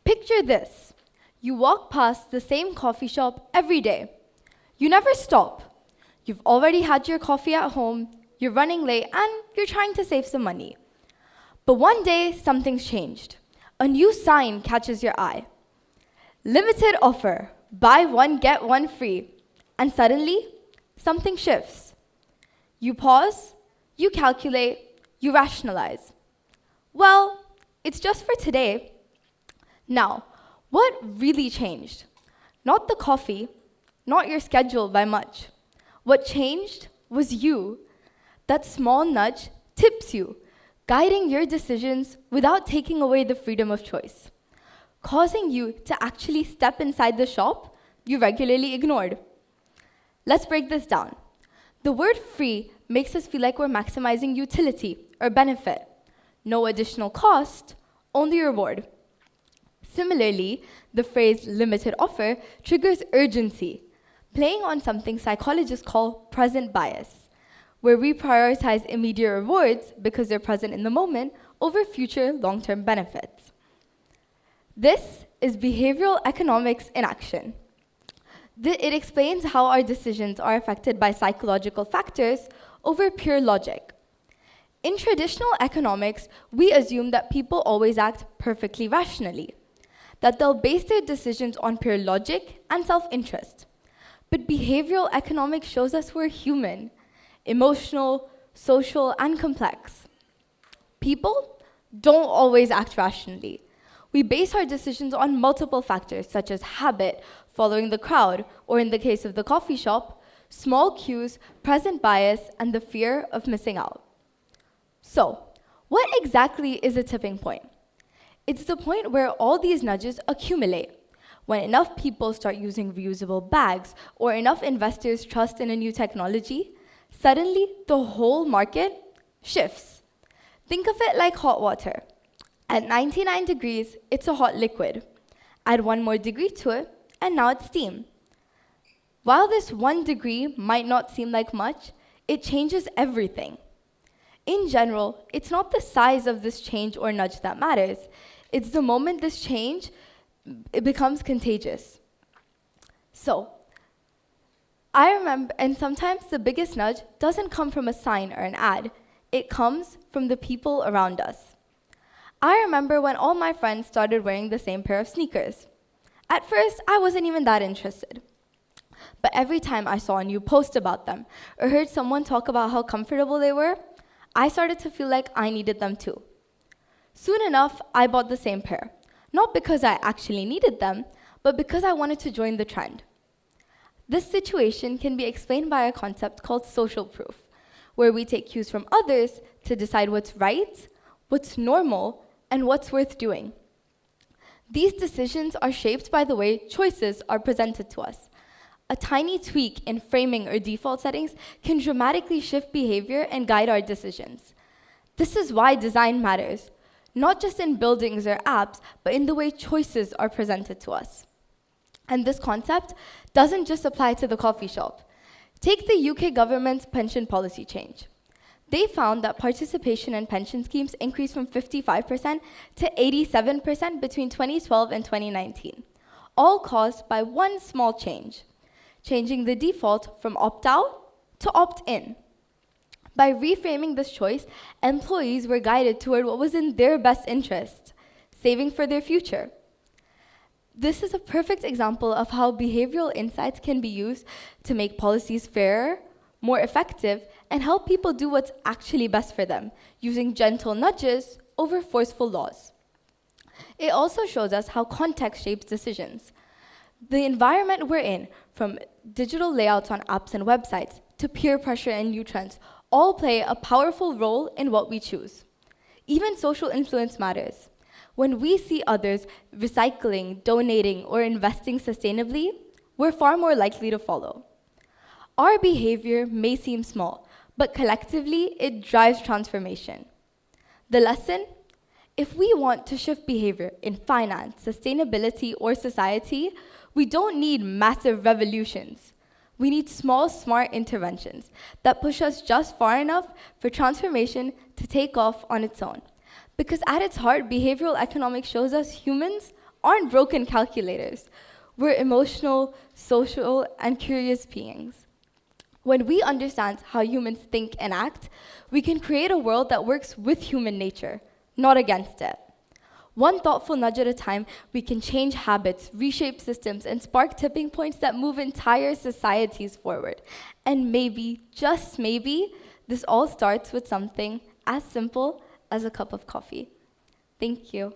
Picture this. You walk past the same coffee shop every day. You never stop. You've already had your coffee at home, you're running late, and you're trying to save some money. But one day, something's changed. A new sign catches your eye. Limited offer, buy one, get one free. And suddenly, something shifts. You pause, you calculate, you rationalize. Well, it's just for today. Now, what really changed? Not the coffee, not your schedule by much. What changed was you. That small nudge tips you, guiding your decisions without taking away the freedom of choice, causing you to actually step inside the shop you regularly ignored. Let's break this down. The word free makes us feel like we're maximizing utility or benefit. No additional cost, only reward. Similarly, the phrase limited offer triggers urgency, playing on something psychologists call present bias, where we prioritize immediate rewards because they're present in the moment over future long-term benefits. This is behavioral economics in action. It explains how our decisions are affected by psychological factors over pure logic. In traditional economics, we assume that people always act perfectly rationally, that they'll base their decisions on pure logic and self-interest. But behavioral economics shows us we're human, emotional, social, and complex. People don't always act rationally. We base our decisions on multiple factors such as habit, following the crowd, or in the case of the coffee shop, small cues, present bias, and the fear of missing out. So, what exactly is a tipping point? It's the point where all these nudges accumulate. When enough people start using reusable bags or enough investors trust in a new technology, suddenly the whole market shifts. Think of it like hot water. At 99 degrees, it's a hot liquid. Add one more degree to it, and now it's steam. While this 1 degree might not seem like much, it changes everything. In general, it's not the size of this change or nudge that matters. It's the moment this change it becomes contagious. So, I remember, and sometimes the biggest nudge doesn't come from a sign or an ad. It comes from the people around us. I remember when all my friends started wearing the same pair of sneakers. At first, I wasn't even that interested. But every time I saw a new post about them or heard someone talk about how comfortable they were, I started to feel like I needed them too. Soon enough, I bought the same pair, not because I actually needed them, but because I wanted to join the trend. This situation can be explained by a concept called social proof, where we take cues from others to decide what's right, what's normal, and what's worth doing. These decisions are shaped by the way choices are presented to us. A tiny tweak in framing or default settings can dramatically shift behavior and guide our decisions. This is why design matters, not just in buildings or apps, but in the way choices are presented to us. And this concept doesn't just apply to the coffee shop. Take the UK government's pension policy change. They found that participation in pension schemes increased from 55% to 87% between 2012 and 2019, all caused by one small change, changing the default from opt-out to opt-in. By reframing this choice, employees were guided toward what was in their best interest, saving for their future. This is a perfect example of how behavioral insights can be used to make policies fairer, more effective, and help people do what's actually best for them, using gentle nudges over forceful laws. It also shows us how context shapes decisions. The environment we're in, from digital layouts on apps and websites to peer pressure and new trends, all play a powerful role in what we choose. Even social influence matters. When we see others recycling, donating, or investing sustainably, we're far more likely to follow. Our behavior may seem small, but collectively, it drives transformation. The lesson? If we want to shift behavior in finance, sustainability, or society, we don't need massive revolutions. We need small, smart interventions that push us just far enough for transformation to take off on its own. Because at its heart, behavioral economics shows us humans aren't broken calculators. We're emotional, social, and curious beings. When we understand how humans think and act, we can create a world that works with human nature, not against it. One thoughtful nudge at a time, we can change habits, reshape systems, and spark tipping points that move entire societies forward. And maybe, just maybe, this all starts with something as simple as a cup of coffee. Thank you.